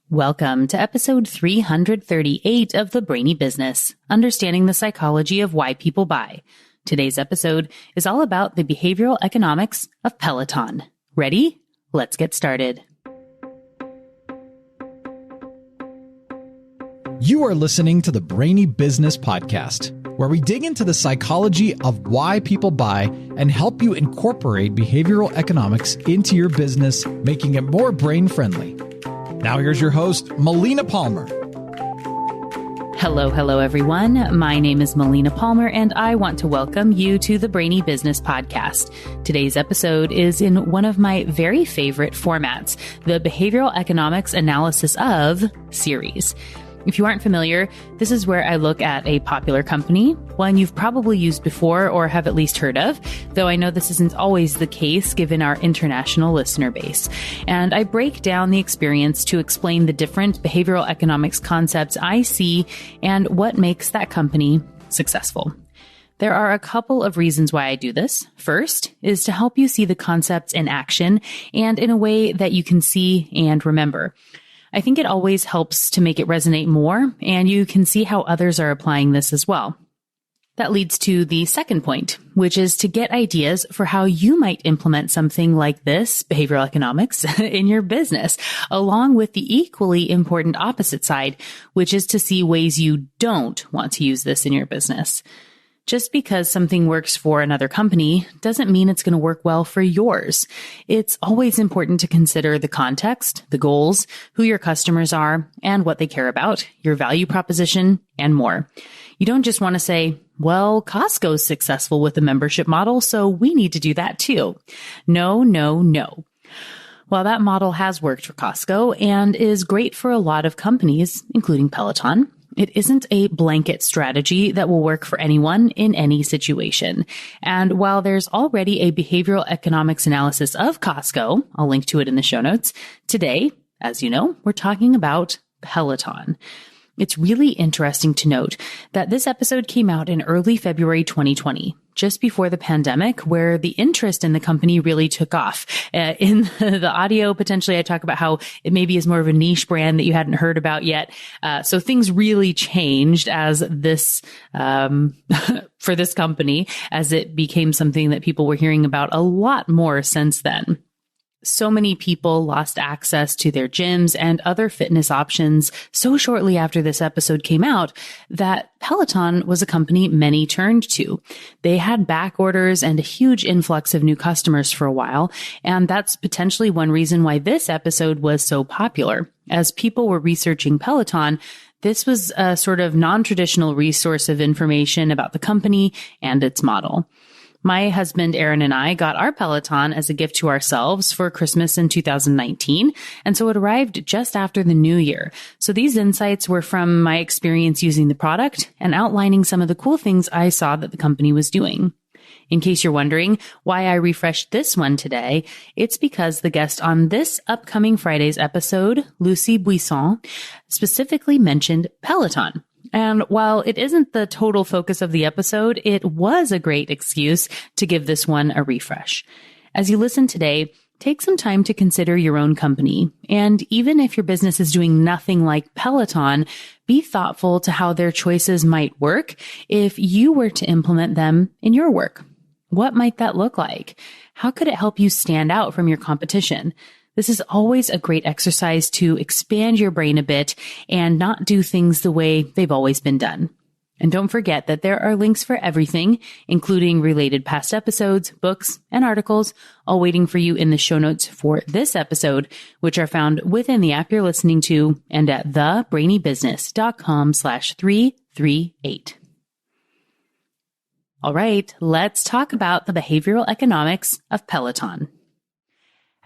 Welcome to episode 338 of the Brainy Business, Understanding the Psychology of Why People Buy. Today's episode is all about the behavioral economics of Peloton. Ready? Let's get started. You are listening to the Brainy Business Podcast, where we dig into the psychology of why people buy and help you incorporate behavioral economics into your business, making it more brain-friendly. Now here's your host, Melina Palmer. Hello, everyone. My name is Melina Palmer, and I want to welcome you to the Brainy Business Podcast. Today's episode is in one of my very favorite formats, the Behavioral Economics Analysis of series. If you aren't familiar, this is where I look at a popular company, one you've probably used before or have at least heard of, though I know this isn't always the case given our international listener base. And I break down the experience to explain the different behavioral economics concepts I see and what makes that company successful. There are a couple of reasons why I do this. First is to help you see the concepts in action and in a way that you can see and remember. I think it always helps to make it resonate more, and you can see how others are applying this as well. That leads to the second point, which is to get ideas for how you might implement something like this, behavioral economics, in your business, along with the equally important opposite side, which is to see ways you don't want to use this in your business. Just because something works for another company doesn't mean it's going to work well for yours. It's always important to consider the context, the goals, who your customers are, and what they care about, your value proposition, and more. You don't just want to say, well, Costco's successful with the membership model, so we need to do that too. No. While that model has worked for Costco and is great for a lot of companies, including Peloton, it isn't a blanket strategy that will work for anyone in any situation. And while there's already a behavioral economics analysis of Costco, I'll link to it in the show notes, today, as you know, we're talking about Peloton. It's really interesting to note that this episode came out in early February 2020, just before the pandemic, where the interest in the company really took off. In the audio, potentially, I talk about how it maybe is more of a niche brand that you hadn't heard about yet. So things really changed as this, for this company, as it became something that people were hearing about a lot more since then. So many people lost access to their gyms and other fitness options so shortly after this episode came out that Peloton was a company many turned to. They had back orders and a huge influx of new customers for a while, and that's potentially one reason why this episode was so popular. As people were researching Peloton, this was a sort of non-traditional resource of information about the company and its model. My husband, Aaron, and I got our Peloton as a gift to ourselves for Christmas in 2019, and so it arrived just after the new year. So these insights were from my experience using the product and outlining some of the cool things I saw that the company was doing. In case you're wondering why I refreshed this one today, it's because the guest on this upcoming Friday's episode, Lucy Buisson, specifically mentioned Peloton. And while it isn't the total focus of the episode, it was a great excuse to give this one a refresh. As you listen today, take some time to consider your own company. And even if your business is doing nothing like Peloton, be thoughtful to how their choices might work if you were to implement them in your work. What might that look like? How could it help you stand out from your competition? This is always a great exercise to expand your brain a bit and not do things the way they've always been done. And don't forget that there are links for everything, including related past episodes, books, and articles, all waiting for you in the show notes for this episode, which are found within the app you're listening to and at thebrainybusiness.com/338. All right, let's talk about the behavioral economics of Peloton.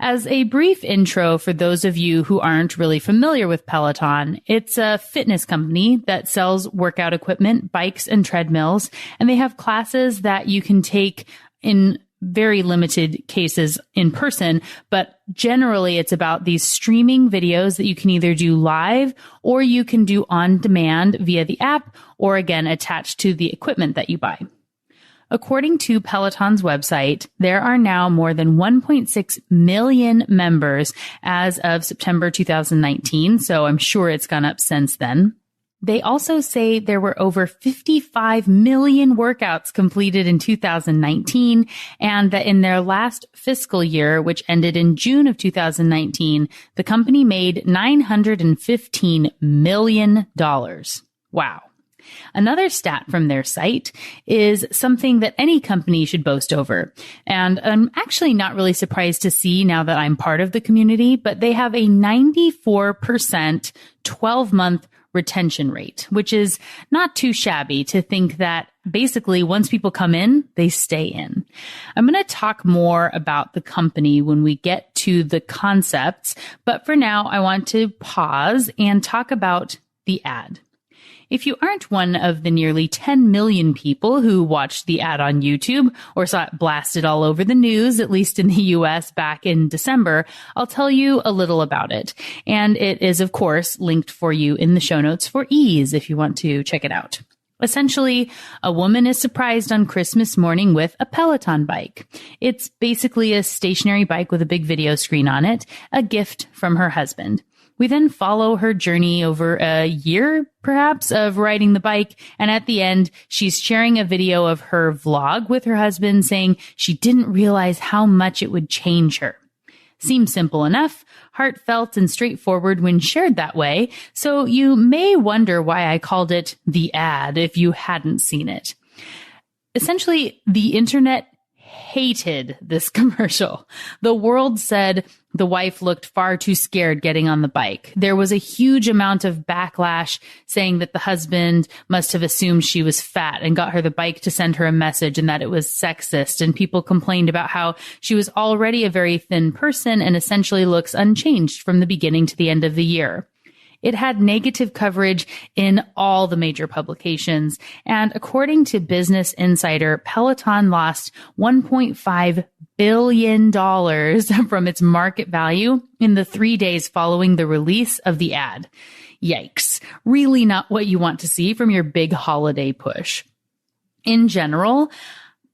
As a brief intro for those of you who aren't really familiar with Peloton, it's a fitness company that sells workout equipment, bikes, and treadmills, and they have classes that you can take in very limited cases in person, but generally it's about these streaming videos that you can either do live or you can do on demand via the app or again attached to the equipment that you buy. According to Peloton's website, there are now more than 1.6 million members as of September 2019, so I'm sure it's gone up since then. They also say there were over 55 million workouts completed in 2019, and that in their last fiscal year, which ended in June of 2019, the company made $915 million. Wow. Another stat from their site is something that any company should boast over. And I'm actually not really surprised to see now that I'm part of the community, but they have a 94% 12-month retention rate, which is not too shabby to think that basically once people come in, they stay in. I'm going to talk more about the company when we get to the concepts, but for now, I want to pause and talk about the ad. If you aren't one of the nearly 10 million people who watched the ad on YouTube or saw it blasted all over the news, at least in the US back in December, I'll tell you a little about it. And it is, of course, linked for you in the show notes for ease if you want to check it out. Essentially, a woman is surprised on Christmas morning with a Peloton bike. It's basically a stationary bike with a big video screen on it, a gift from her husband. We then follow her journey over a year, perhaps, of riding the bike. And at the end, she's sharing a video of her vlog with her husband saying she didn't realize how much it would change her. Seems simple enough, heartfelt and straightforward when shared that way. So you may wonder why I called it the ad if you hadn't seen it. Essentially, the internet hated this commercial. The world said the wife looked far too scared getting on the bike. There was a huge amount of backlash saying that the husband must have assumed she was fat and got her the bike to send her a message and that it was sexist. And people complained about how she was already a very thin person and essentially looks unchanged from the beginning to the end of the year. It had negative coverage in all the major publications. And according to Business Insider, Peloton lost $1.5 billion from its market value in the 3 days following the release of the ad. Yikes. Really not what you want to see from your big holiday push. In general,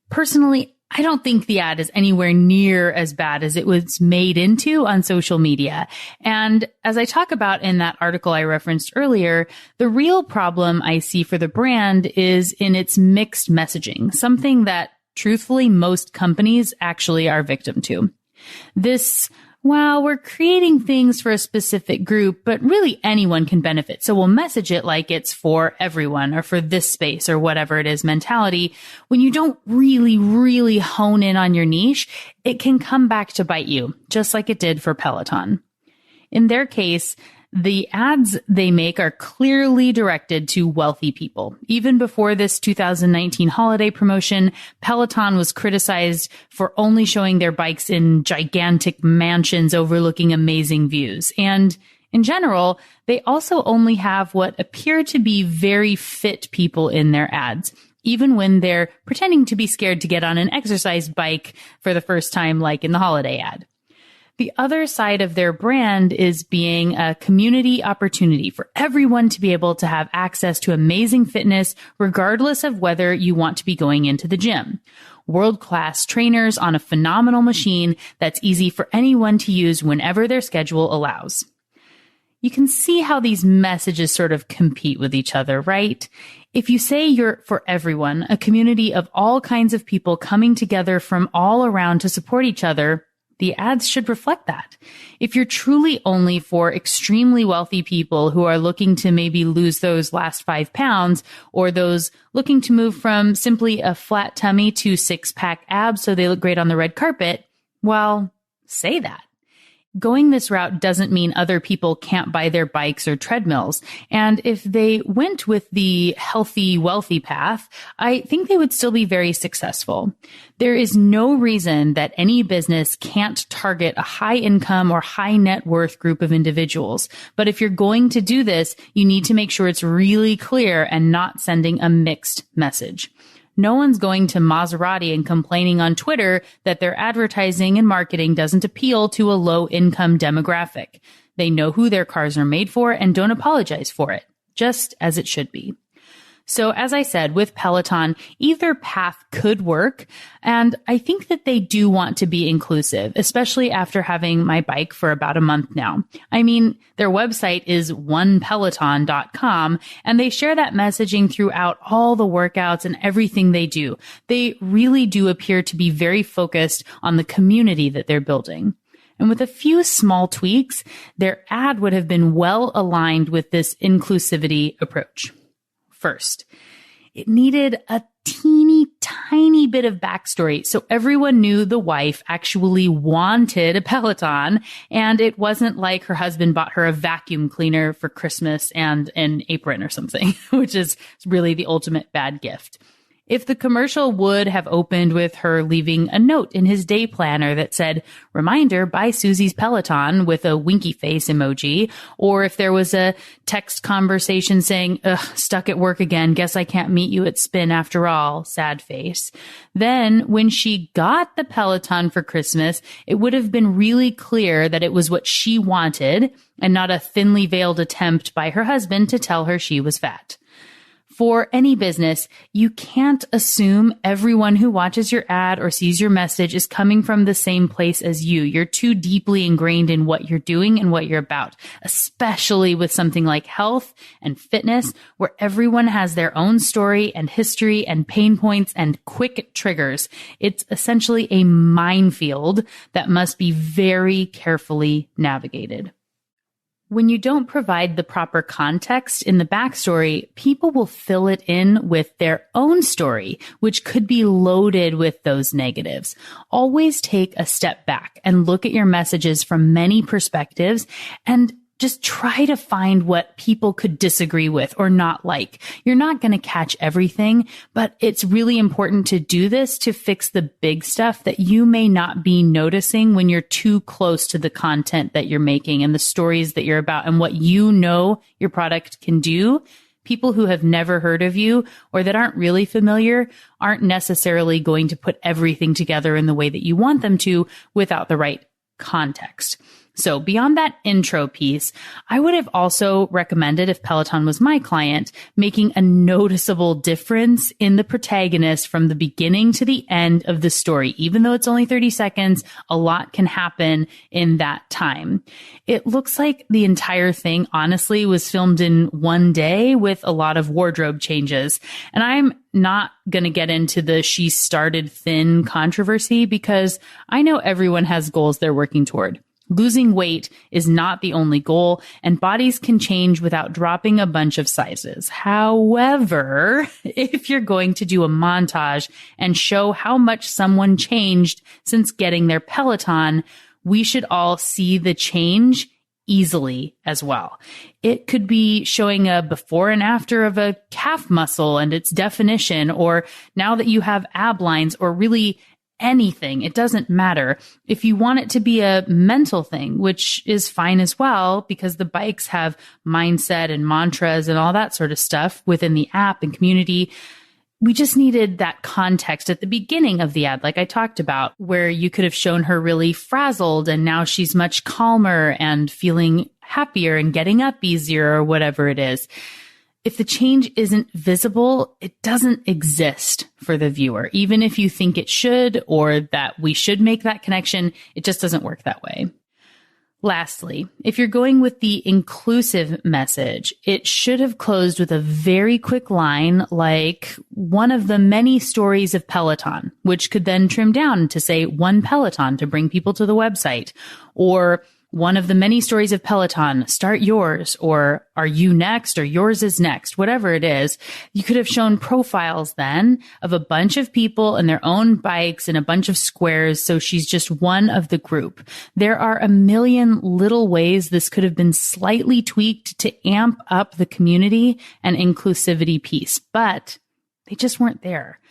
personally, I don't think the ad is anywhere near as bad as it was made into on social media. And as I talk about in that article I referenced earlier, the real problem I see for the brand is in its mixed messaging, something that truthfully most companies actually are victim to. This, well, we're creating things for a specific group, but really anyone can benefit. So we'll message it like it's for everyone or for this space or whatever it is mentality. When you don't really hone in on your niche, it can come back to bite you, just like it did for Peloton. In their case, the ads they make are clearly directed to wealthy people. Even before this 2019 holiday promotion, Peloton was criticized for only showing their bikes in gigantic mansions overlooking amazing views. And in general, they also only have what appear to be very fit people in their ads, even when they're pretending to be scared to get on an exercise bike for the first time, like in the holiday ad. The other side of their brand is being a community opportunity for everyone to be able to have access to amazing fitness, regardless of whether you want to be going into the gym. World-class trainers on a phenomenal machine that's easy for anyone to use whenever their schedule allows. You can see how these messages sort of compete with each other, right? If you say you're for everyone, a community of all kinds of people coming together from all around to support each other, the ads should reflect that. If you're truly only for extremely wealthy people who are looking to maybe lose those last 5 pounds, or those looking to move from simply a flat tummy to 6-pack abs so they look great on the red carpet, well, say that. Going this route doesn't mean other people can't buy their bikes or treadmills. And if they went with the healthy, wealthy path, I think they would still be very successful. There is no reason that any business can't target a high income or high net worth group of individuals. But if you're going to do this, you need to make sure it's really clear and not sending a mixed message. No one's going to Maserati and complaining on Twitter that their advertising and marketing doesn't appeal to a low-income demographic. They know who their cars are made for and don't apologize for it, just as it should be. So as I said, with Peloton, either path could work. And I think that they do want to be inclusive, especially after having my bike for about a month now. I mean, their website is onepeloton.com, and they share that messaging throughout all the workouts and everything they do. They really do appear to be very focused on the community that they're building. And with a few small tweaks, their ad would have been well aligned with this inclusivity approach. First, it needed a teeny tiny bit of backstory so everyone knew the wife actually wanted a Peloton, and it wasn't like her husband bought her a vacuum cleaner for Christmas and an apron or something, which is really the ultimate bad gift. If the commercial would have opened with her leaving a note in his day planner that said, "Reminder, buy Susie's Peloton," with a winky face emoji, or if there was a text conversation saying, "Ugh, stuck at work again, guess I can't meet you at Spin after all," sad face, then when she got the Peloton for Christmas, it would have been really clear that it was what she wanted and not a thinly veiled attempt by her husband to tell her she was fat. For any business, you can't assume everyone who watches your ad or sees your message is coming from the same place as you. You're too deeply ingrained in what you're doing and what you're about, especially with something like health and fitness, where everyone has their own story and history and pain points and quick triggers. It's essentially a minefield that must be very carefully navigated. When you don't provide the proper context in the backstory, people will fill it in with their own story, which could be loaded with those negatives. Always take a step back and look at your messages from many perspectives and just try to find what people could disagree with or not like. You're not going to catch everything, but it's really important to do this to fix the big stuff that you may not be noticing when you're too close to the content that you're making and the stories that you're about and what you know your product can do. People who have never heard of you or that aren't really familiar aren't necessarily going to put everything together in the way that you want them to without the right context. So beyond that intro piece, I would have also recommended, if Peloton was my client, making a noticeable difference in the protagonist from the beginning to the end of the story. Even though it's only 30 seconds, a lot can happen in that time. It looks like the entire thing, honestly, was filmed in one day with a lot of wardrobe changes. And I'm not going to get into the she started thin controversy because I know everyone has goals they're working toward. Losing weight is not the only goal, and bodies can change without dropping a bunch of sizes. However, if you're going to do a montage and show how much someone changed since getting their Peloton, we should all see the change easily as well. It could be showing a before and after of a calf muscle and its definition, or now that you have ab lines, or really anything. It doesn't matter. If you want it to be a mental thing, which is fine as well, because the bikes have mindset and mantras and all that sort of stuff within the app and community. We just needed that context at the beginning of the ad, like I talked about, where you could have shown her really frazzled and now she's much calmer and feeling happier and getting up easier or whatever it is. If the change isn't visible, it doesn't exist for the viewer. Even if you think it should or that we should make that connection, it just doesn't work that way. Lastly, if you're going with the inclusive message, it should have closed with a very quick line like one of the many stories of Peloton, which could then trim down to say one Peloton to bring people to the website, or one of the many stories of Peloton, start yours, or are you next, or yours is next, whatever it is. You could have shown profiles then of a bunch of people and their own bikes and a bunch of squares, so she's just one of the group. There are a million little ways this could have been slightly tweaked to amp up the community and inclusivity piece, but they just weren't there.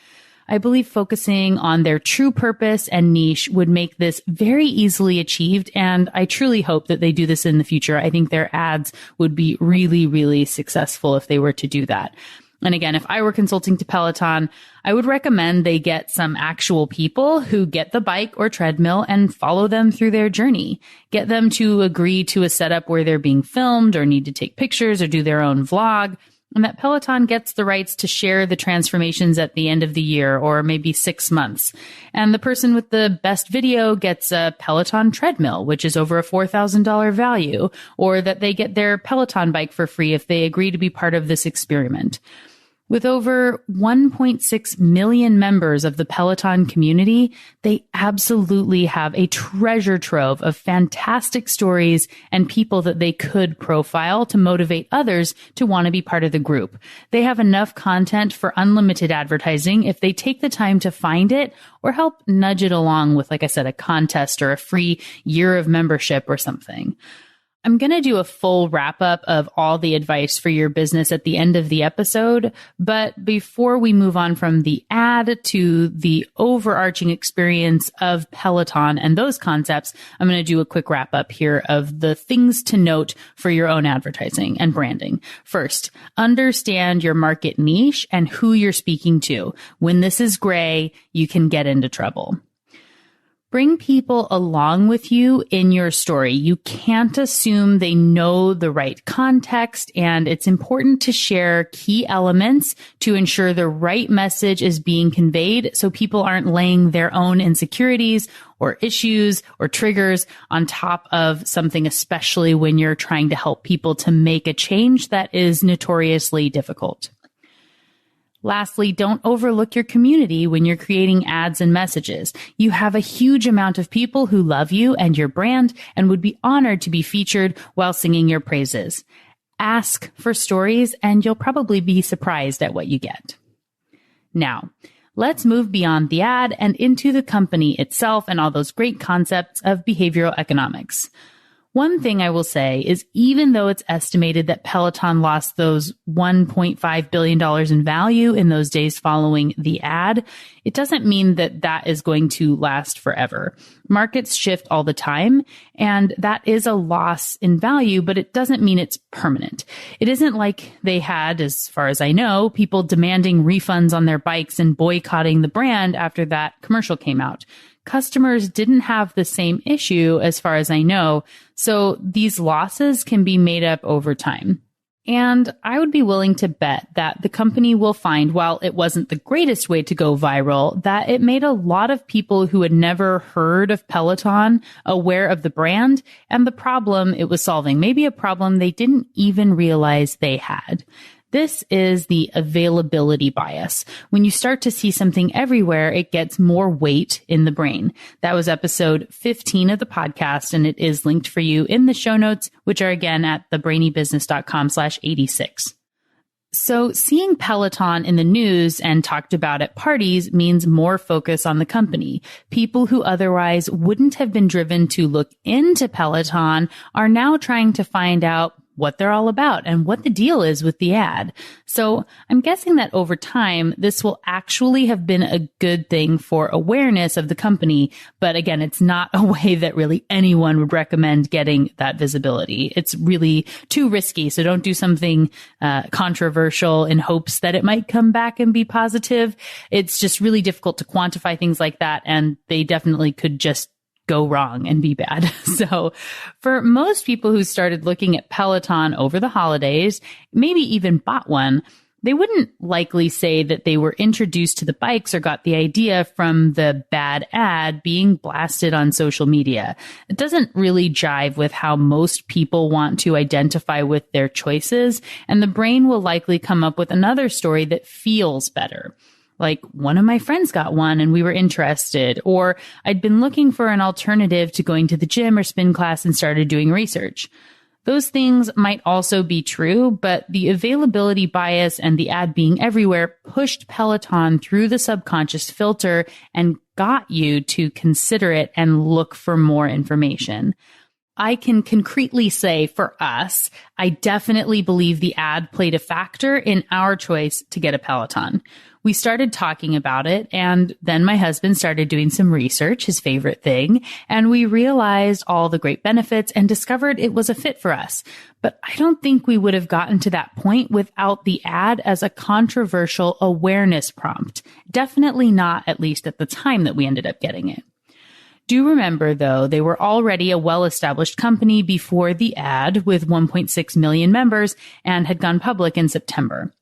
I believe focusing on their true purpose and niche would make this very easily achieved, and I truly hope that they do this in the future. I think their ads would be really, really successful if they were to do that. And again, if I were consulting to Peloton, I would recommend they get some actual people who get the bike or treadmill and follow them through their journey. Get them to agree to a setup where they're being filmed or need to take pictures or do their own vlog. and that Peloton gets the rights to share the transformations at the end of the year or maybe 6 months. And the person with the best video gets a Peloton treadmill, which is over a $4,000 value, or that they get their Peloton bike for free if they agree to be part of this experiment. With over 1.6 million members of the Peloton community, they absolutely have a treasure trove of fantastic stories and people that they could profile to motivate others to want to be part of the group. They have enough content for unlimited advertising if they take the time to find it or help nudge it along with, like I said, a contest or a free year of membership or something. I'm going to do a full wrap up of all the advice for your business at the end of the episode. But before we move on from the ad to the overarching experience of Peloton and those concepts, I'm going to do a quick wrap up here of the things to note for your own advertising and branding. First, understand your market niche and who you're speaking to. When this is gray, you can get into trouble. Bring people along with you in your story. You can't assume they know the right context, and it's important to share key elements to ensure the right message is being conveyed so people aren't laying their own insecurities or issues or triggers on top of something, especially when you're trying to help people to make a change that is notoriously difficult. Lastly, don't overlook your community when you're creating ads and messages. You have a huge amount of people who love you and your brand and would be honored to be featured while singing your praises. Ask for stories and you'll probably be surprised at what you get. Now, let's move beyond the ad and into the company itself and all those great concepts of behavioral economics. One thing I will say is even though it's estimated that Peloton lost those $1.5 billion in value in those days following the ad, it doesn't mean that that is going to last forever. Markets shift all the time, and that is a loss in value, but it doesn't mean it's permanent. It isn't like they had, as far as I know, people demanding refunds on their bikes and boycotting the brand after that commercial came out. Customers didn't have the same issue as far as I know, so these losses can be made up over time. And I would be willing to bet that the company will find, while it wasn't the greatest way to go viral, that it made a lot of people who had never heard of Peloton aware of the brand and the problem it was solving, maybe a problem they didn't even realize they had. This is the availability bias. When you start to see something everywhere, it gets more weight in the brain. That was episode 15 of the podcast, and it is linked for you in the show notes, which are again at thebrainybusiness.com/86. So seeing Peloton in the news and talked about at parties means more focus on the company. People who otherwise wouldn't have been driven to look into Peloton are now trying to find out what they're all about and what the deal is with the ad. So I'm guessing that over time, this will actually have been a good thing for awareness of the company. But again, it's not a way that really anyone would recommend getting that visibility. It's really too risky. So don't do something controversial in hopes that it might come back and be positive. It's just really difficult to quantify things like that. And they definitely could just go wrong and be bad. So for most people who started looking at Peloton over the holidays, maybe even bought one, they wouldn't likely say that they were introduced to the bikes or got the idea from the bad ad being blasted on social media. It doesn't really jive with how most people want to identify with their choices, and the brain will likely come up with another story that feels better. Like, one of my friends got one and we were interested, or I'd been looking for an alternative to going to the gym or spin class and started doing research. Those things might also be true, but the availability bias and the ad being everywhere pushed Peloton through the subconscious filter and got you to consider it and look for more information. I can concretely say for us, I definitely believe the ad played a factor in our choice to get a Peloton. We started talking about it, and then my husband started doing some research, his favorite thing, and we realized all the great benefits and discovered it was a fit for us. But I don't think we would have gotten to that point without the ad as a controversial awareness prompt. Definitely not, at least at the time that we ended up getting it. Do remember, though, they were already a well-established company before the ad with 1.6 million members and had gone public in September.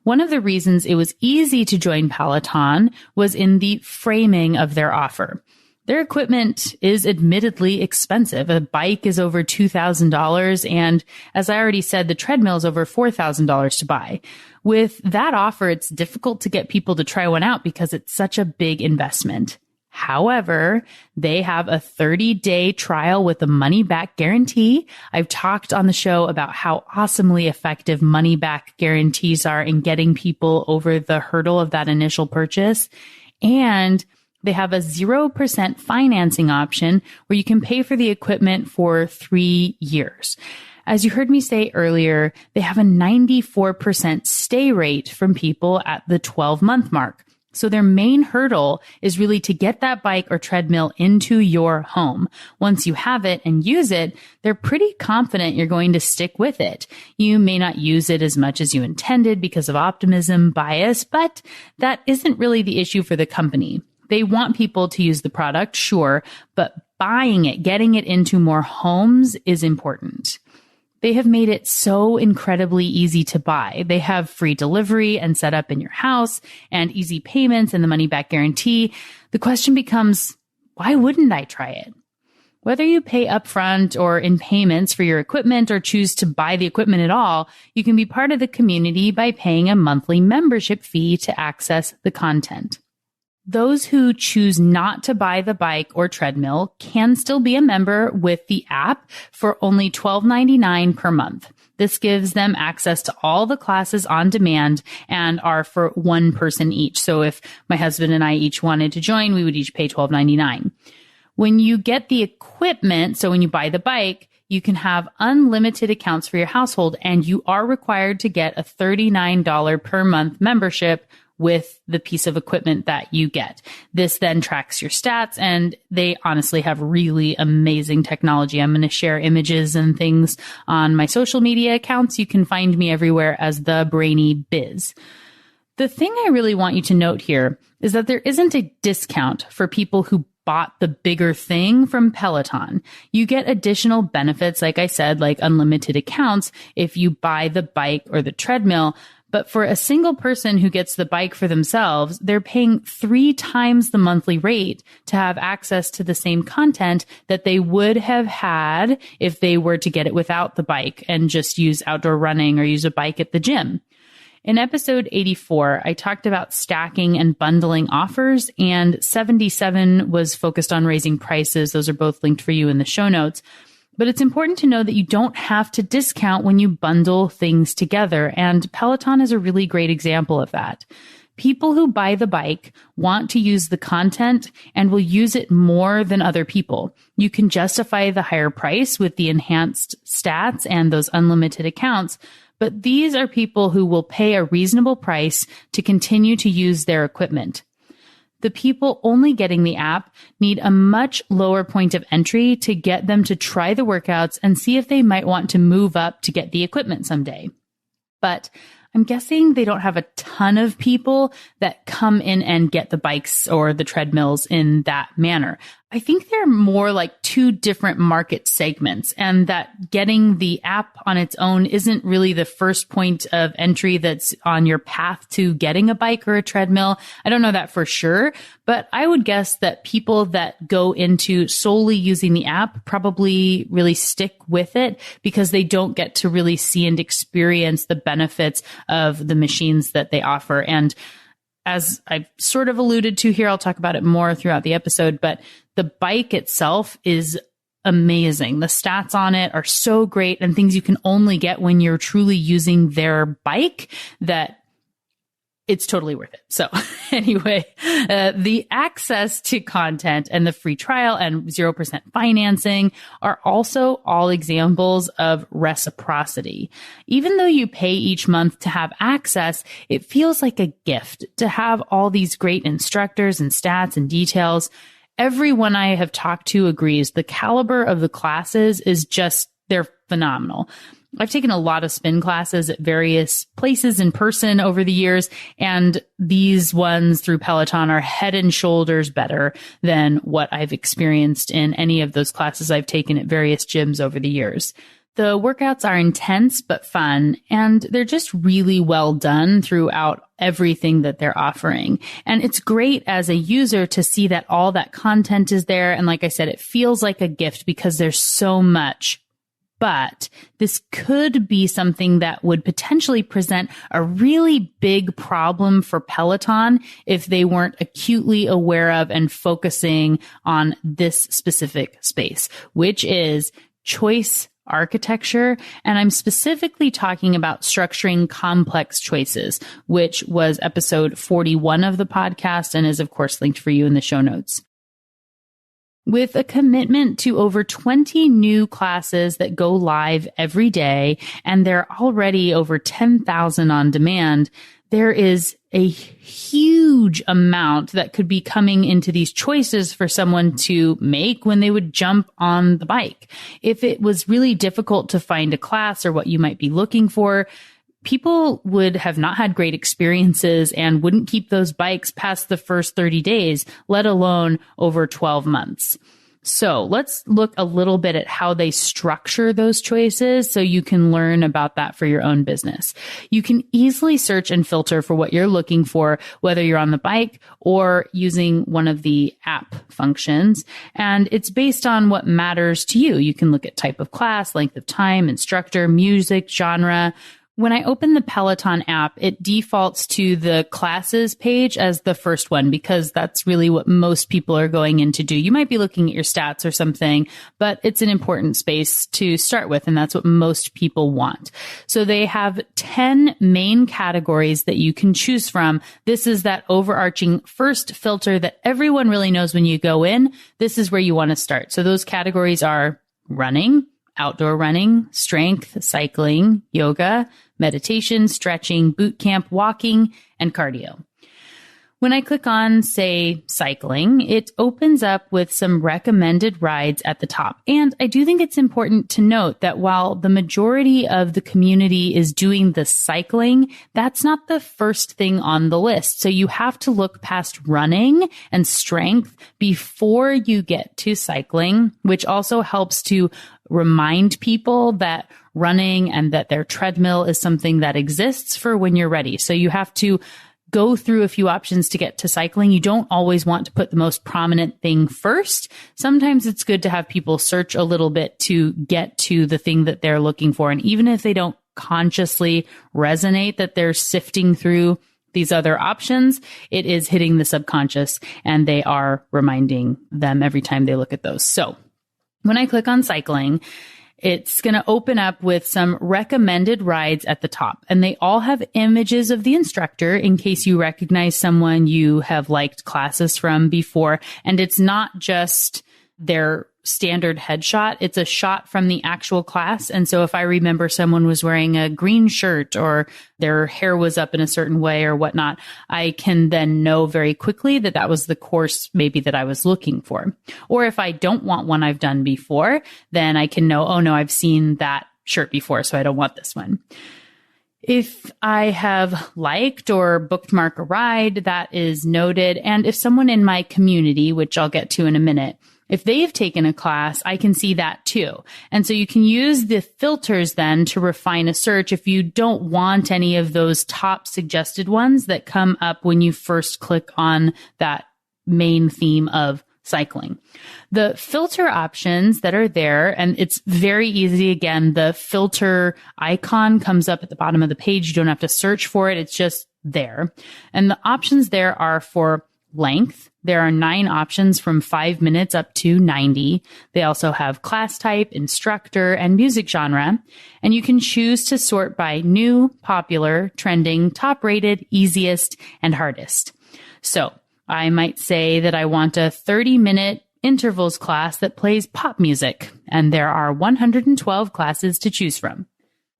One of the reasons it was easy to join Peloton was in the framing of their offer. Their equipment is admittedly expensive. A bike is over $2,000, and as I already said, the treadmill is over $4,000 to buy. With that offer, it's difficult to get people to try one out because it's such a big investment. However, they have a 30-day trial with a money-back guarantee. I've talked on the show about how awesomely effective money-back guarantees are in getting people over the hurdle of that initial purchase. And they have a 0% financing option where you can pay for the equipment for 3 years. As you heard me say earlier, they have a 94% stay rate from people at the 12-month mark. So their main hurdle is really to get that bike or treadmill into your home. Once you have it and use it, they're pretty confident you're going to stick with it. You may not use it as much as you intended because of optimism bias, but that isn't really the issue for the company. They want people to use the product, sure, but buying it, getting it into more homes is important. They have made it so incredibly easy to buy. They have free delivery and setup in your house and easy payments and the money back guarantee. The question becomes, why wouldn't I try it? Whether you pay upfront or in payments for your equipment or choose to buy the equipment at all, you can be part of the community by paying a monthly membership fee to access the content. Those who choose not to buy the bike or treadmill can still be a member with the app for only $12.99 per month. This gives them access to all the classes on demand and are for one person each. So if my husband and I each wanted to join, we would each pay $12.99. When you get the equipment, so when you buy the bike, you can have unlimited accounts for your household, and you are required to get a $39 per month membership with the piece of equipment that you get. This then tracks your stats, and they honestly have really amazing technology. I'm going to share images and things on my social media accounts. You can find me everywhere as the Brainy Biz. The thing I really want you to note here is that there isn't a discount for people who bought the bigger thing from Peloton. You get additional benefits, like I said, like unlimited accounts if you buy the bike or the treadmill. But for a single person who gets the bike for themselves, they're paying 3 times the monthly rate to have access to the same content that they would have had if they were to get it without the bike and just use outdoor running or use a bike at the gym. In episode 84, I talked about stacking and bundling offers, and 77 was focused on raising prices. Those are both linked for you in the show notes. But it's important to know that you don't have to discount when you bundle things together, and Peloton is a really great example of that. People who buy the bike want to use the content and will use it more than other people. You can justify the higher price with the enhanced stats and those unlimited accounts, but these are people who will pay a reasonable price to continue to use their equipment. The people only getting the app need a much lower point of entry to get them to try the workouts and see if they might want to move up to get the equipment someday. But I'm guessing they don't have a ton of people that come in and get the bikes or the treadmills in that manner. I think they're more like 2 different market segments, and that getting the app on its own isn't really the first point of entry that's on your path to getting a bike or a treadmill. I don't know that for sure, but I would guess that people that go into solely using the app probably really stick with it because they don't get to really see and experience the benefits of the machines that they offer. And as I've sort of alluded to here, I'll talk about it more throughout the episode, but the bike itself is amazing. The stats on it are so great and things you can only get when you're truly using their bike that it's totally worth it. So anyway, the access to content and the free trial and 0% financing are also all examples of reciprocity. Even though you pay each month to have access, it feels like a gift to have all these great instructors and stats and details. Everyone I have talked to agrees the caliber of the classes is just, they're phenomenal. I've taken a lot of spin classes at various places in person over the years, and these ones through Peloton are head and shoulders better than what I've experienced in any of those classes I've taken at various gyms over the years. The workouts are intense but fun, and they're just really well done throughout everything that they're offering. And it's great as a user to see that all that content is there. And like I said, it feels like a gift because there's so much. But this could be something that would potentially present a really big problem for Peloton if they weren't acutely aware of and focusing on this specific space, which is choice architecture. And I'm specifically talking about structuring complex choices, which was episode 41 of the podcast and is, of course, linked for you in the show notes. With a commitment to over 20 new classes that go live every day, and there are already over 10,000 on demand, there is a huge amount that could be coming into these choices for someone to make when they would jump on the bike. If it was really difficult to find a class or what you might be looking for, people would have not had great experiences and wouldn't keep those bikes past the first 30 days, let alone over 12 months. So let's look a little bit at how they structure those choices so you can learn about that for your own business. You can easily search and filter for what you're looking for, whether you're on the bike or using one of the app functions. And it's based on what matters to you. You can look at type of class, length of time, instructor, music, genre. When I open the Peloton app, it defaults to the classes page as the first one because that's really what most people are going in to do. You might be looking at your stats or something, but it's an important space to start with, and that's what most people want. So they have 10 main categories that you can choose from. This is that overarching first filter that everyone really knows when you go in. This is where you want to start. So those categories are running, outdoor running, strength, cycling, yoga, meditation, stretching, boot camp, walking, and cardio. When I click on, say, cycling, it opens up with some recommended rides at the top. And I do think it's important to note that while the majority of the community is doing the cycling, that's not the first thing on the list. So you have to look past running and strength before you get to cycling, which also helps to remind people that running and that their treadmill is something that exists for when you're ready. So you have to go through a few options to get to cycling. You don't always want to put the most prominent thing first. Sometimes it's good to have people search a little bit to get to the thing that they're looking for. And even if they don't consciously resonate that they're sifting through these other options, it is hitting the subconscious and they are reminding them every time they look at those. So when I click on cycling, it's going to open up with some recommended rides at the top, and they all have images of the instructor in case you recognize someone you have liked classes from before. And it's not just their standard headshot. It's a shot from the actual class. And so if I remember someone was wearing a green shirt or their hair was up in a certain way or whatnot, I can then know very quickly that that was the course maybe that I was looking for. Or if I don't want one I've done before, then I can know, oh no, I've seen that shirt before, so I don't want this one. If I have liked or bookmarked a ride, that is noted. And if someone in my community, which I'll get to in a minute, if they've taken a class, I can see that too. And so you can use the filters then to refine a search if you don't want any of those top suggested ones that come up when you first click on that main theme of cycling. The filter options that are there, and it's very easy. Again, the filter icon comes up at the bottom of the page. You don't have to search for it. It's just there. And the options there are for length. There are 9 options from 5 minutes up to 90. They also have class type, instructor, and music genre. And you can choose to sort by new, popular, trending, top rated, easiest, and hardest. So I might say that I want a 30-minute intervals class that plays pop music, and there are 112 classes to choose from.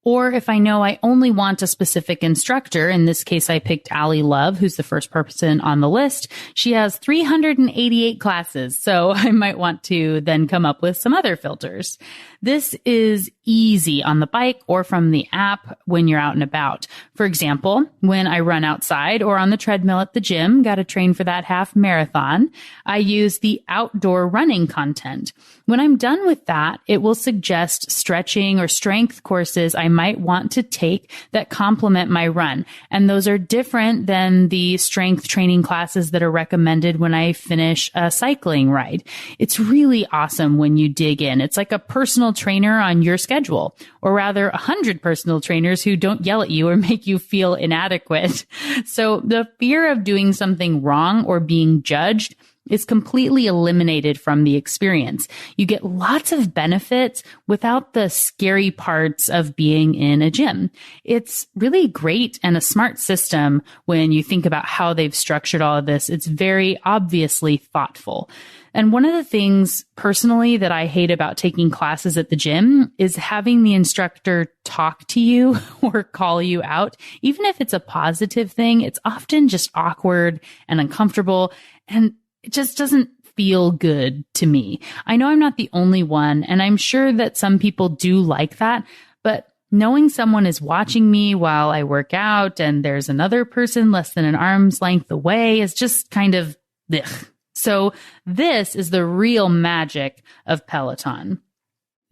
Or if I know I only want a specific instructor, in this case, I picked Allie Love, who's the first person on the list. She has 388 classes, so I might want to then come up with some other filters. This is easy on the bike or from the app when you're out and about. For example, when I run outside or on the treadmill at the gym, got to train for that half marathon, I use the outdoor running content. When I'm done with that, it will suggest stretching or strength courses I might want to take that complement my run. And those are different than the strength training classes that are recommended when I finish a cycling ride. It's really awesome when you dig in. It's like a personal trainer on your schedule, or rather 100 personal trainers who don't yell at you or make you feel inadequate. So the fear of doing something wrong or being judged is completely eliminated from the experience. You get lots of benefits without the scary parts of being in a gym. It's really great and a smart system when you think about how they've structured all of this. It's very obviously thoughtful. And one of the things personally that I hate about taking classes at the gym is having the instructor talk to you or call you out. Even if it's a positive thing, it's often just awkward and uncomfortable, and it just doesn't feel good to me. I know I'm not the only one, and I'm sure that some people do like that, but knowing someone is watching me while I work out and there's another person less than an arm's length away is just kind of ugh. So this is the real magic of Peloton.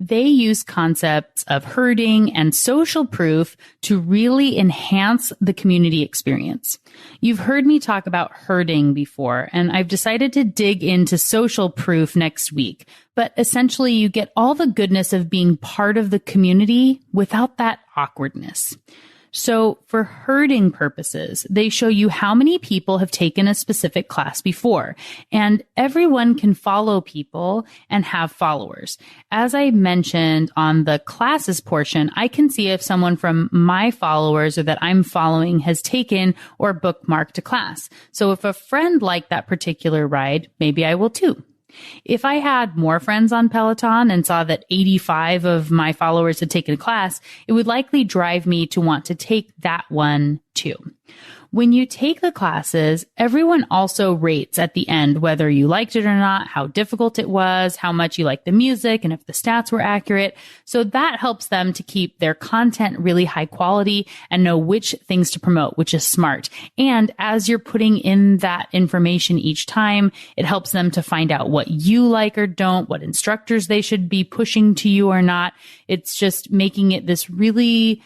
They use concepts of herding and social proof to really enhance the community experience. You've heard me talk about herding before, and I've decided to dig into social proof next week. But essentially, you get all the goodness of being part of the community without that awkwardness. So for herding purposes, they show you how many people have taken a specific class before, and everyone can follow people and have followers. As I mentioned on the classes portion, I can see if someone from my followers or that I'm following has taken or bookmarked a class. So if a friend liked that particular ride, maybe I will too. If I had more friends on Peloton and saw that 85 of my followers had taken a class, it would likely drive me to want to take that one too. When you take the classes, everyone also rates at the end whether you liked it or not, how difficult it was, how much you liked the music, and if the stats were accurate. So that helps them to keep their content really high quality and know which things to promote, which is smart. And as you're putting in that information each time, it helps them to find out what you like or don't, what instructors they should be pushing to you or not. It's just making it this really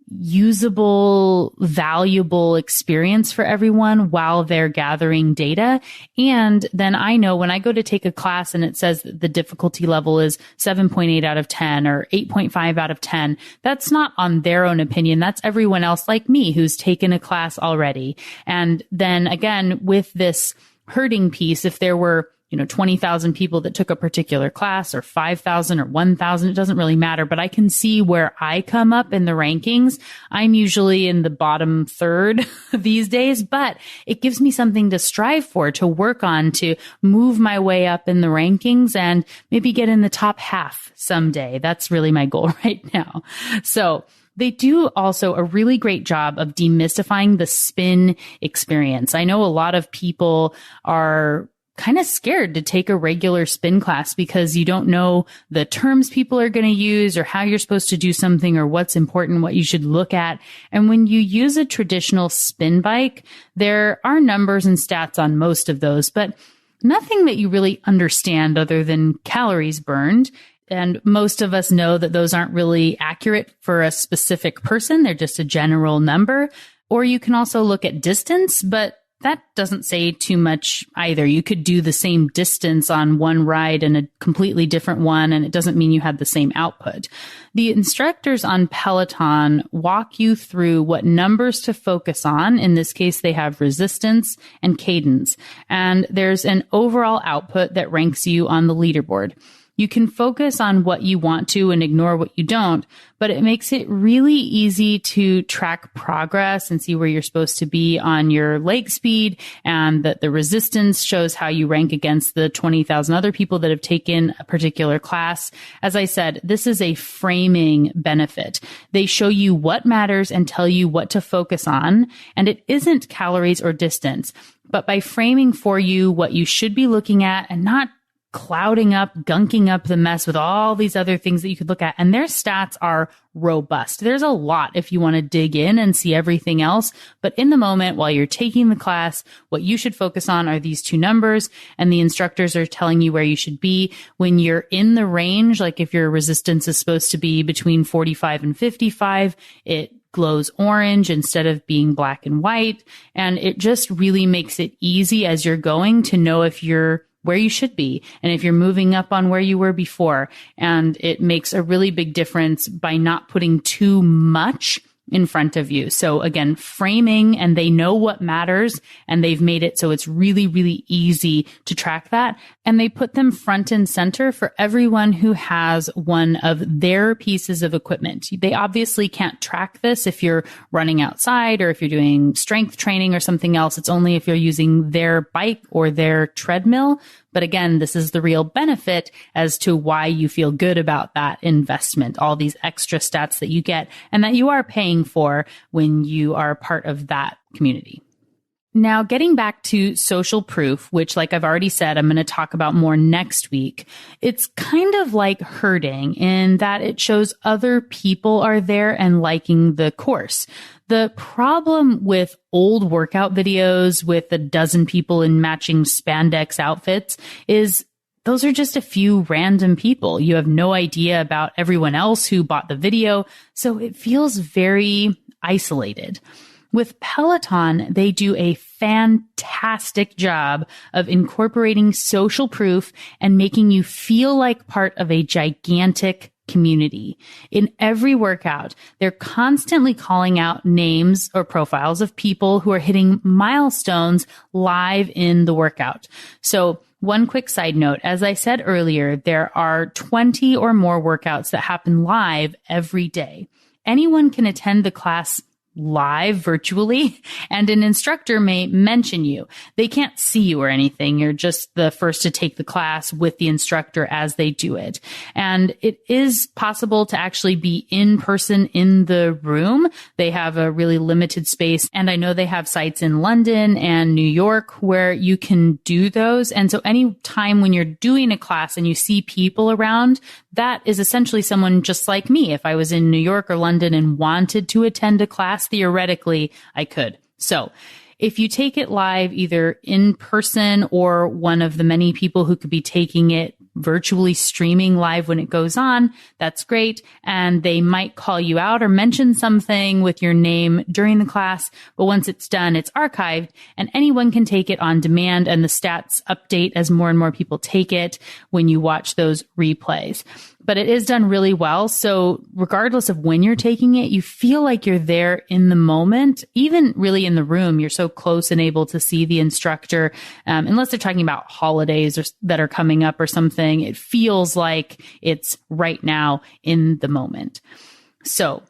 usable, valuable experience for everyone while they're gathering data. And then I know when I go to take a class and it says that the difficulty level is 7.8 out of 10 or 8.5 out of 10, that's not on their own opinion. That's everyone else like me who's taken a class already. And then again, with this herding piece, if there were 20,000 people that took a particular class, or 5,000 or 1,000, it doesn't really matter, but I can see where I come up in the rankings. I'm usually in the bottom third these days, but it gives me something to strive for, to work on, to move my way up in the rankings and maybe get in the top half someday. That's really my goal right now. So they do also a really great job of demystifying the spin experience. I know a lot of people are kind of scared to take a regular spin class because you don't know the terms people are going to use or how you're supposed to do something or what's important, what you should look at. And when you use a traditional spin bike, there are numbers and stats on most of those, but nothing that you really understand other than calories burned. And most of us know that those aren't really accurate for a specific person. They're just a general number. Or you can also look at distance, but that doesn't say too much either. You could do the same distance on one ride and a completely different one, and it doesn't mean you had the same output. The instructors on Peloton walk you through what numbers to focus on. In this case, they have resistance and cadence, and there's an overall output that ranks you on the leaderboard. You can focus on what you want to and ignore what you don't, but it makes it really easy to track progress and see where you're supposed to be on your leg speed, and that the resistance shows how you rank against the 20,000 other people that have taken a particular class. As I said, this is a framing benefit. They show you what matters and tell you what to focus on, and it isn't calories or distance, but by framing for you what you should be looking at and not clouding up, gunking up the mess with all these other things that you could look at. And their stats are robust. There's a lot if you want to dig in and see everything else. But in the moment, while you're taking the class, what you should focus on are these two numbers, and the instructors are telling you where you should be. When you're in the range, like if your resistance is supposed to be between 45 and 55, it glows orange instead of being black and white. And it just really makes it easy as you're going to know if you're where you should be and if you're moving up on where you were before. And it makes a really big difference by not putting too much in front of you. So again, framing, and they know what matters, and they've made it so it's really, really easy to track that. And they put them front and center for everyone who has one of their pieces of equipment. They obviously can't track this if you're running outside or if you're doing strength training or something else. It's only if you're using their bike or their treadmill. But again, this is the real benefit as to why you feel good about that investment, all these extra stats that you get and that you are paying for when you are part of that community. Now, getting back to social proof, which, like I've already said, I'm going to talk about more next week. It's kind of like herding in that it shows other people are there and liking the course. The problem with old workout videos with a dozen people in matching spandex outfits is those are just a few random people. You have no idea about everyone else who bought the video, so it feels very isolated. With Peloton, they do a fantastic job of incorporating social proof and making you feel like part of a gigantic community. In every workout, they're constantly calling out names or profiles of people who are hitting milestones live in the workout. So one quick side note, as I said earlier, there are 20 or more workouts that happen live every day. Anyone can attend the class live virtually, and an instructor may mention you. They can't see you or anything. You're just the first to take the class with the instructor as they do it. And it is possible to actually be in person in the room. They have a really limited space, and I know they have sites in London and New York where you can do those. And so any time when you're doing a class and you see people around, that is essentially someone just like me. If I was in New York or London and wanted to attend a class, theoretically, I could. So if you take it live, either in person or one of the many people who could be taking it virtually streaming live when it goes on, that's great. And they might call you out or mention something with your name during the class. But once it's done, it's archived and anyone can take it on demand, and the stats update as more and more people take it when you watch those replays. But it is done really well. So regardless of when you're taking it, you feel like you're there in the moment, even really in the room. You're so close and able to see the instructor, unless they're talking about holidays or that are coming up or something. It feels like it's right now in the moment. So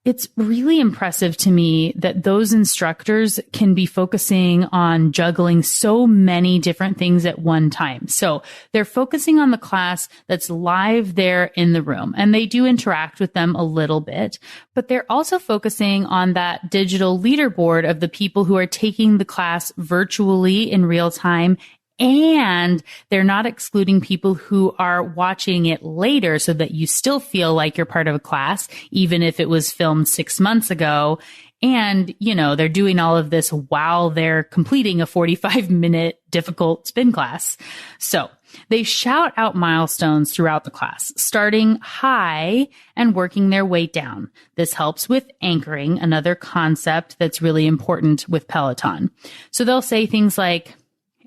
it's really impressive to me that those instructors can be focusing on juggling so many different things at one time. So they're focusing on the class that's live there in the room, and they do interact with them a little bit, but they're also focusing on that digital leaderboard of the people who are taking the class virtually in real time. And they're not excluding people who are watching it later so that you still feel like you're part of a class, even if it was filmed 6 months ago. And, you know, they're doing all of this while they're completing a 45-minute difficult spin class. So they shout out milestones throughout the class, starting high and working their way down. This helps with anchoring, another concept that's really important with Peloton. So they'll say things like,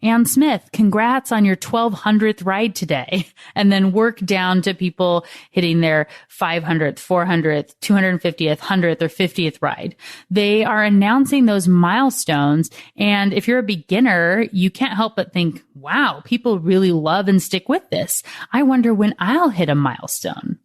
Ann Smith, congrats on your 1200th ride today. And then work down to people hitting their 500th, 400th, 250th, 100th, or 50th ride. They are announcing those milestones. And if you're a beginner, you can't help but think, wow, people really love and stick with this. I wonder when I'll hit a milestone.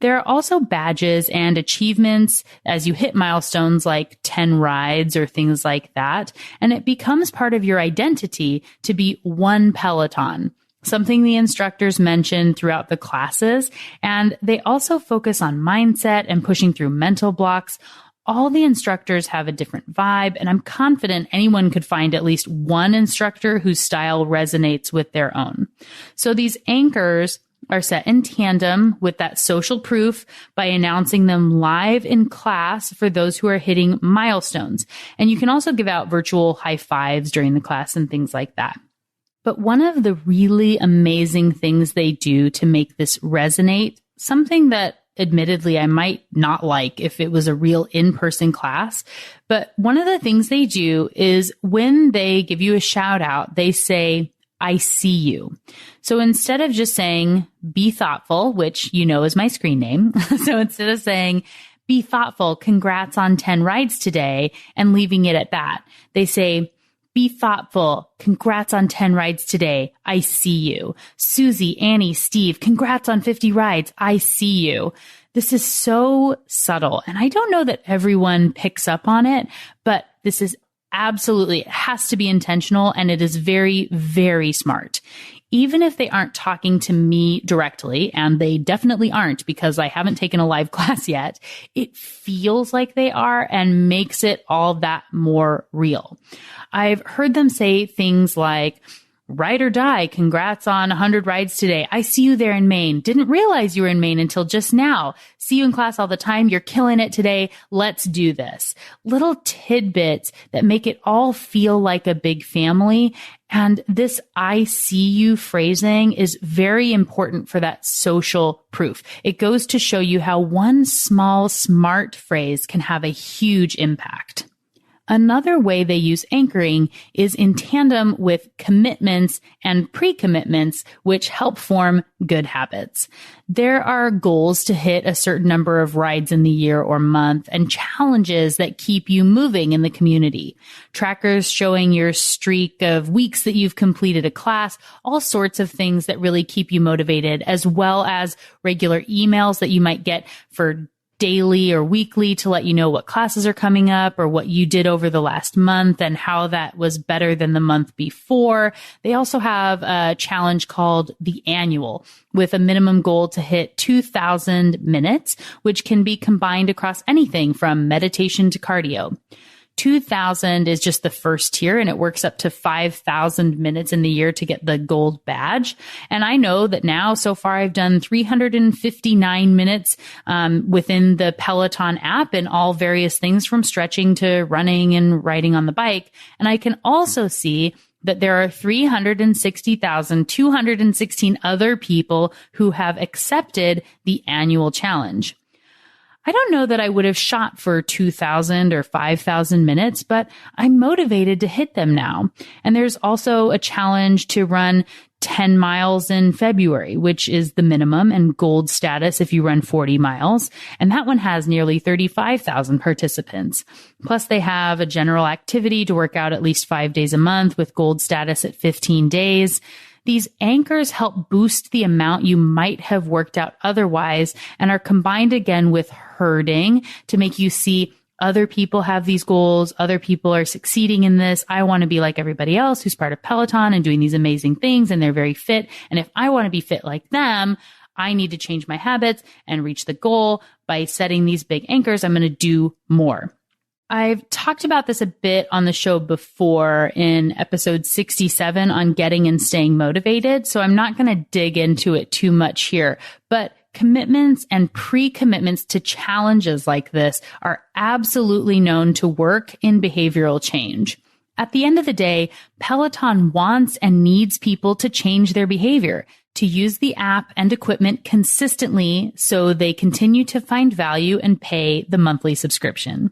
There are also badges and achievements as you hit milestones like 10 rides or things like that, and it becomes part of your identity to be one Peloton, something the instructors mention throughout the classes, and they also focus on mindset and pushing through mental blocks. All the instructors have a different vibe, and I'm confident anyone could find at least one instructor whose style resonates with their own. So these anchors are set in tandem with that social proof by announcing them live in class for those who are hitting milestones. And you can also give out virtual high fives during the class and things like that. But one of the really amazing things they do to make this resonate, something that admittedly I might not like if it was a real in-person class, but one of the things they do is when they give you a shout out, they say, I see you. So instead of just saying, be thoughtful, which you know is my screen name. So instead of saying, be thoughtful, congrats on 10 rides today, and leaving it at that, they say, be thoughtful, congrats on 10 rides today. I see you. Susie, Annie, Steve, congrats on 50 rides. I see you. This is so subtle. And I don't know that everyone picks up on it, but this is absolutely, it has to be intentional, and it is very, very smart. Even if they aren't talking to me directly, and they definitely aren't because I haven't taken a live class yet, it feels like they are and makes it all that more real. I've heard them say things like, ride or die, congrats on 100 rides today. I see you there in Maine. Didn't realize you were in Maine until just now. See you in class all the time. You're killing it today. Let's do this. Little tidbits that make it all feel like a big family. And this I see you phrasing is very important for that social proof. It goes to show you how one small, smart phrase can have a huge impact. Another way they use anchoring is in tandem with commitments and pre-commitments, which help form good habits. There are goals to hit a certain number of rides in the year or month and challenges that keep you moving in the community. Trackers showing your streak of weeks that you've completed a class, all sorts of things that really keep you motivated, as well as regular emails that you might get for daily or weekly to let you know what classes are coming up or what you did over the last month and how that was better than the month before. They also have a challenge called the annual with a minimum goal to hit 2,000 minutes, which can be combined across anything from meditation to cardio. 2,000 is just the first tier, and it works up to 5,000 minutes in the year to get the gold badge. And I know that now, so far, I've done 359 minutes within the Peloton app and all various things from stretching to running and riding on the bike. And I can also see that there are 360,216 other people who have accepted the annual challenge. I don't know that I would have shot for 2,000 or 5,000 minutes, but I'm motivated to hit them now. And there's also a challenge to run 10 miles in February, which is the minimum and gold status if you run 40 miles. And that one has nearly 35,000 participants. Plus they have a general activity to work out at least 5 days a month with gold status at 15 days. These anchors help boost the amount you might have worked out otherwise and are combined again with herding to make you see other people have these goals. Other people are succeeding in this. I want to be like everybody else who's part of Peloton and doing these amazing things, and they're very fit. And if I want to be fit like them, I need to change my habits and reach the goal. By setting these big anchors, I'm going to do more. I've talked about this a bit on the show before in episode 67 on getting and staying motivated, so I'm not going to dig into it too much here. But commitments and pre-commitments to challenges like this are absolutely known to work in behavioral change. At the end of the day, Peloton wants and needs people to change their behavior, to use the app and equipment consistently so they continue to find value and pay the monthly subscription.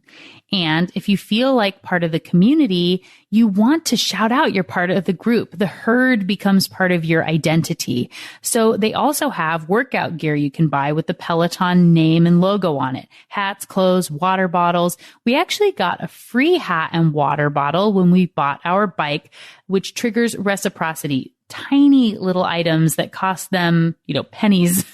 And if you feel like part of the community, you want to shout out you're part of the group. The herd becomes part of your identity. So they also have workout gear you can buy with the Peloton name and logo on it. Hats, clothes, water bottles. We actually got a free hat and water bottle when we bought our bike, which triggers reciprocity. Tiny little items that cost them, pennies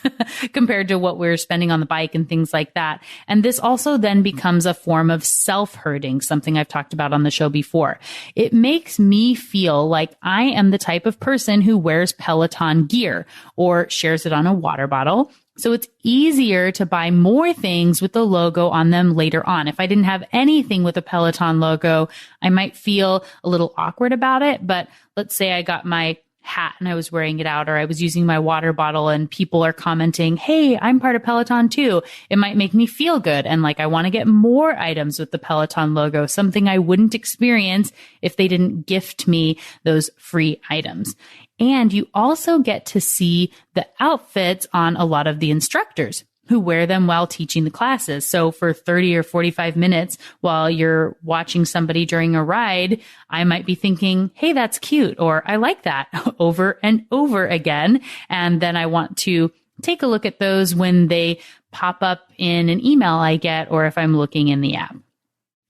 compared to what we're spending on the bike and things like that. And this also then becomes a form of self-herding, something I've talked about on the show before. It makes me feel like I am the type of person who wears Peloton gear or shares it on a water bottle. So it's easier to buy more things with the logo on them later on. If I didn't have anything with a Peloton logo, I might feel a little awkward about it. But let's say I got my hat and I was wearing it out, or I was using my water bottle and people are commenting, hey, I'm part of Peloton too. It might make me feel good. And like, I want to get more items with the Peloton logo, something I wouldn't experience if they didn't gift me those free items. And you also get to see the outfits on a lot of the instructors who wear them while teaching the classes. So for 30 or 45 minutes while you're watching somebody during a ride, I might be thinking, hey, that's cute, or I like that over and over again. And then I want to take a look at those when they pop up in an email I get, or if I'm looking in the app.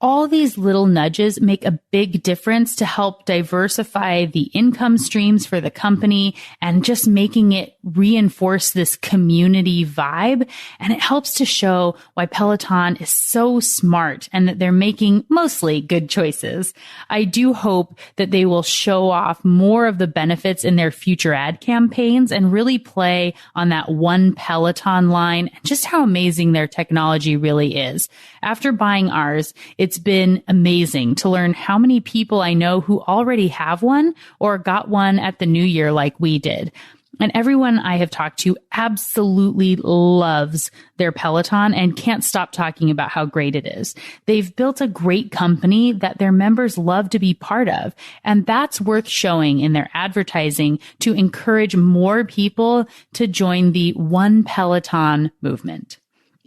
All these little nudges make a big difference to help diversify the income streams for the company and just making it reinforce this community vibe. And it helps to show why Peloton is so smart and that they're making mostly good choices. I do hope that they will show off more of the benefits in their future ad campaigns and really play on that one Peloton line and just how amazing their technology really is. After buying ours, it's been amazing to learn how many people I know who already have one or got one at the new year like we did. And everyone I have talked to absolutely loves their Peloton and can't stop talking about how great it is. They've built a great company that their members love to be part of. And that's worth showing in their advertising to encourage more people to join the One Peloton movement.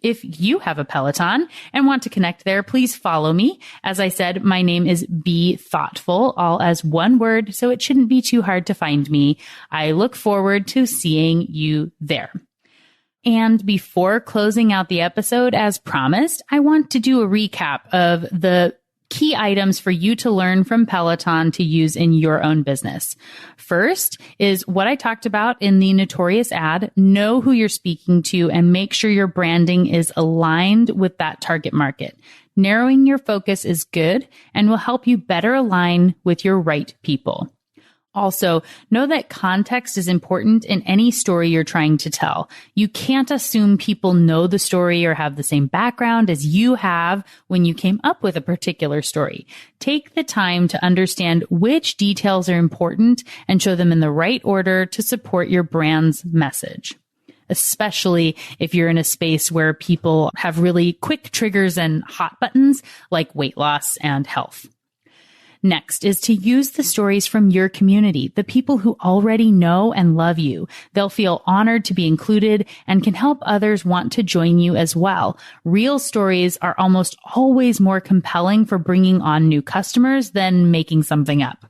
If you have a Peloton and want to connect there, please follow me. As I said, my name is Be Thoughtful, all as one word, so it shouldn't be too hard to find me. I look forward to seeing you there. And before closing out the episode, as promised, I want to do a recap of the key items for you to learn from Peloton to use in your own business. First is what I talked about in the notorious ad. Know who you're speaking to and make sure your branding is aligned with that target market. Narrowing your focus is good and will help you better align with your right people. Also, know that context is important in any story you're trying to tell. You can't assume people know the story or have the same background as you have when you came up with a particular story. Take the time to understand which details are important and show them in the right order to support your brand's message, especially if you're in a space where people have really quick triggers and hot buttons like weight loss and health. Next is to use the stories from your community, the people who already know and love you. They'll feel honored to be included and can help others want to join you as well. Real stories are almost always more compelling for bringing on new customers than making something up.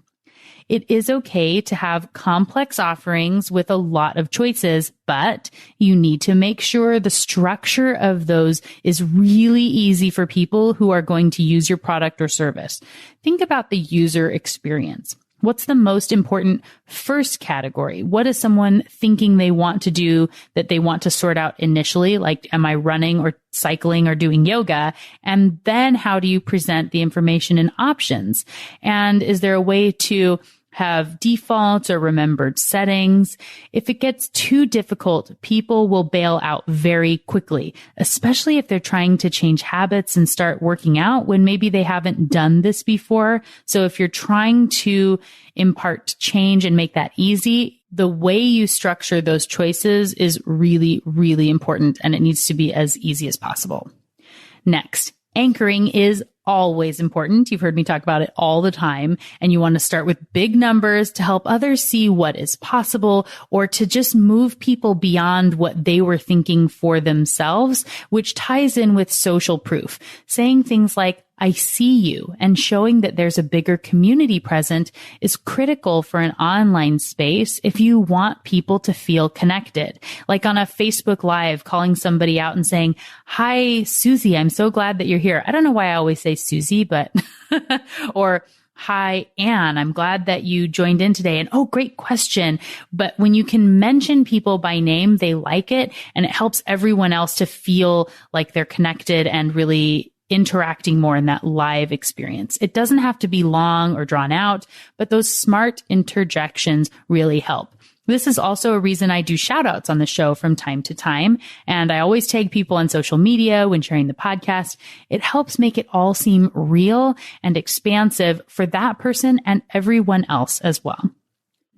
It is okay to have complex offerings with a lot of choices, but you need to make sure the structure of those is really easy for people who are going to use your product or service. Think about the user experience. What's the most important first category? What is someone thinking they want to do that they want to sort out initially? Like, am I running or cycling or doing yoga? And then how do you present the information and options? And is there a way to have defaults or remembered settings? If it gets too difficult, people will bail out very quickly, especially if they're trying to change habits and start working out when maybe they haven't done this before. So if you're trying to impart change and make that easy, the way you structure those choices is really, really important, and it needs to be as easy as possible. Next, Anchoring is always important. You've heard me talk about it all the time. And you want to start with big numbers to help others see what is possible, or to just move people beyond what they were thinking for themselves, which ties in with social proof. Saying things like, I see you, and showing that there's a bigger community present is critical for an online space if you want people to feel connected. Like on a Facebook Live, calling somebody out and saying, hi, Susie, I'm so glad that you're here. I don't know why I always say Susie, but, or hi, Anne, I'm glad that you joined in today. And oh, great question. But when you can mention people by name, they like it, and it helps everyone else to feel like they're connected and really interacting more in that live experience. It doesn't have to be long or drawn out, but those smart interjections really help. This is also a reason I do shout outs on the show from time to time. And I always tag people on social media when sharing the podcast. It helps make it all seem real and expansive for that person and everyone else as well.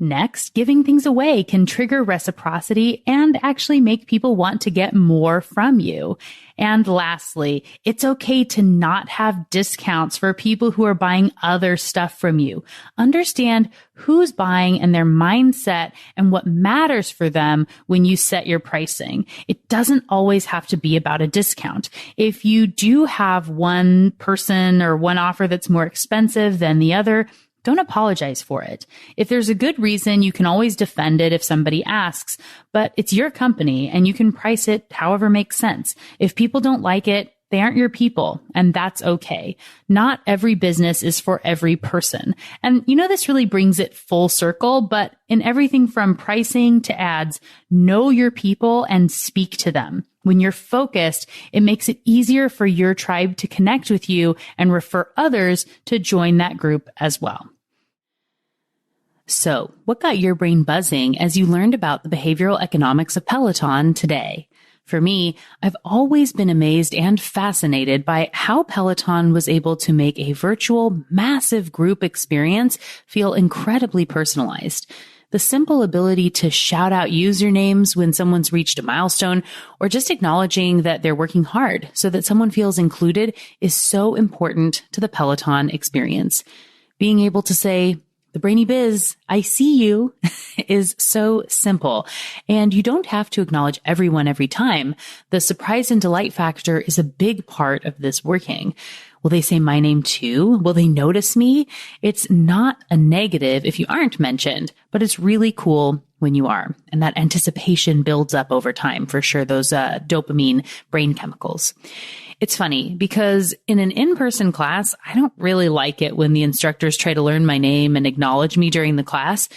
Next, giving things away can trigger reciprocity and actually make people want to get more from you. And lastly, it's okay to not have discounts for people who are buying other stuff from you. Understand who's buying and their mindset and what matters for them when you set your pricing. It doesn't always have to be about a discount. If you do have one person or one offer that's more expensive than the other, don't apologize for it. If there's a good reason, you can always defend it if somebody asks, but it's your company and you can price it however makes sense. If people don't like it, they aren't your people, and that's okay. Not every business is for every person. And this really brings it full circle, but in everything from pricing to ads, know your people and speak to them. When you're focused, it makes it easier for your tribe to connect with you and refer others to join that group as well. So, what got your brain buzzing as you learned about the behavioral economics of Peloton today? For me, I've always been amazed and fascinated by how Peloton was able to make a virtual, massive group experience feel incredibly personalized. The simple ability to shout out usernames when someone's reached a milestone, or just acknowledging that they're working hard so that someone feels included, is so important to the Peloton experience. Being able to say, the Brainy Biz, I see you, is so simple. And you don't have to acknowledge everyone every time. The surprise and delight factor is a big part of this working. Will they say my name too? Will they notice me? It's not a negative if you aren't mentioned, but it's really cool when you are. And that anticipation builds up over time, for sure, those dopamine brain chemicals. It's funny because in an in-person class, I don't really like it when the instructors try to learn my name and acknowledge me during the class.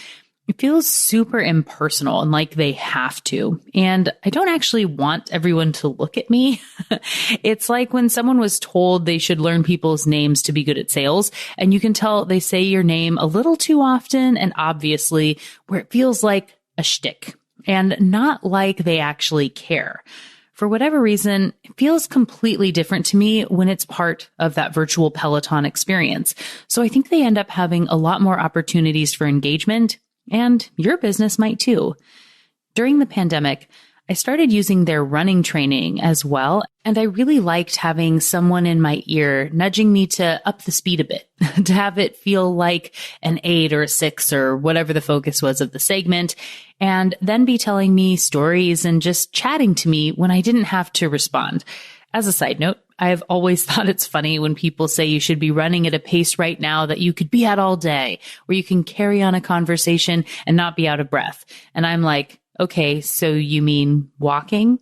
It feels super impersonal and like they have to. And I don't actually want everyone to look at me. It's like when someone was told they should learn people's names to be good at sales, and you can tell they say your name a little too often and obviously, where it feels like a shtick and not like they actually care. For whatever reason, it feels completely different to me when it's part of that virtual Peloton experience. So I think they end up having a lot more opportunities for engagement, and your business might too. During the pandemic, I started using their running training as well, and I really liked having someone in my ear nudging me to up the speed a bit, to have it feel like an 8 or a 6 or whatever the focus was of the segment, and then be telling me stories and just chatting to me when I didn't have to respond. As a side note, I've always thought it's funny when people say you should be running at a pace right now that you could be at all day, where you can carry on a conversation and not be out of breath. And I'm like, okay, so you mean walking?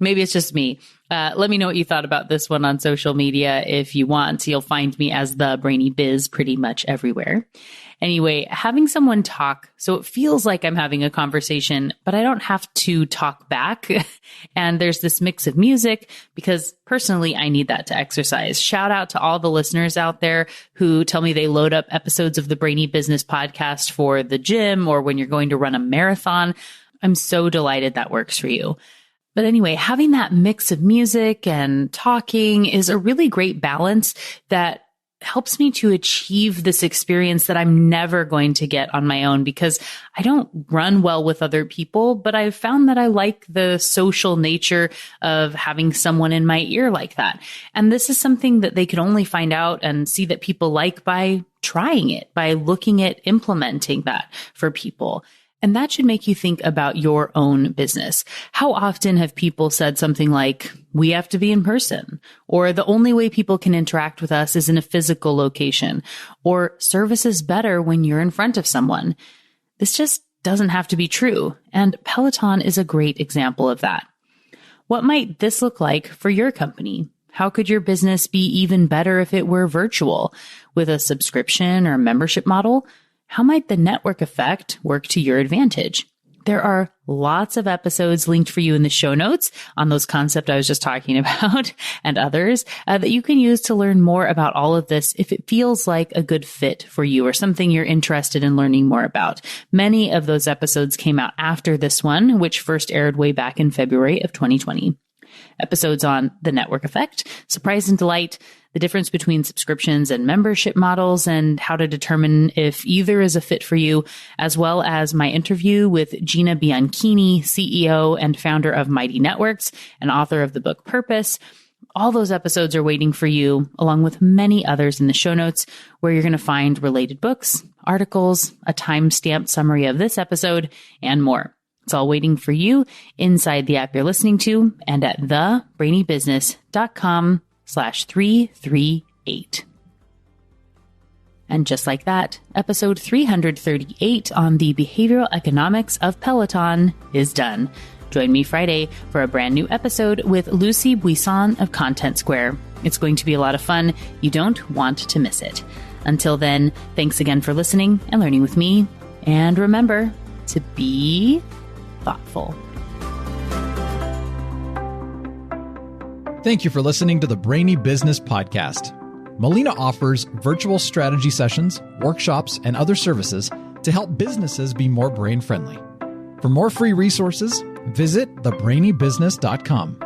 Maybe it's just me. Let me know what you thought about this one on social media. If you want, you'll find me as the Brainy Biz pretty much everywhere. Anyway, having someone talk so it feels like I'm having a conversation, but I don't have to talk back. And there's this mix of music because personally, I need that to exercise. Shout out to all the listeners out there who tell me they load up episodes of the Brainy Business podcast for the gym or when you're going to run a marathon. I'm so delighted that works for you. But anyway, having that mix of music and talking is a really great balance that helps me to achieve this experience that I'm never going to get on my own because I don't run well with other people, but I've found that I like the social nature of having someone in my ear like that. And this is something that they can only find out and see that people like by trying it, by looking at implementing that for people. And that should make you think about your own business. How often have people said something like, we have to be in person, or the only way people can interact with us is in a physical location, or service is better when you're in front of someone? This just doesn't have to be true. And Peloton is a great example of that. What might this look like for your company? How could your business be even better if it were virtual with a subscription or membership model? How might the network effect work to your advantage? There are lots of episodes linked for you in the show notes on those concepts I was just talking about and others that you can use to learn more about all of this if it feels like a good fit for you or something you're interested in learning more about. Many of those episodes came out after this one, which first aired way back in February of 2020. Episodes on the network effect, surprise and delight, the difference between subscriptions and membership models, and how to determine if either is a fit for you, as well as my interview with Gina Bianchini, CEO and founder of Mighty Networks and author of the book Purpose. All those episodes are waiting for you, along with many others in the show notes, where you're going to find related books, articles, a time-stamped summary of this episode, and more. It's all waiting for you inside the app you're listening to and at thebrainybusiness.com/338. And just like that, episode 338 on the behavioral economics of Peloton is done. Join me Friday for a brand new episode with Lucy Buisson of Content Square. It's going to be a lot of fun. You don't want to miss it. Until then, thanks again for listening and learning with me. And remember to be thoughtful. Thank you for listening to the Brainy Business Podcast. Melina offers virtual strategy sessions, workshops, and other services to help businesses be more brain-friendly. For more free resources, visit thebrainybusiness.com.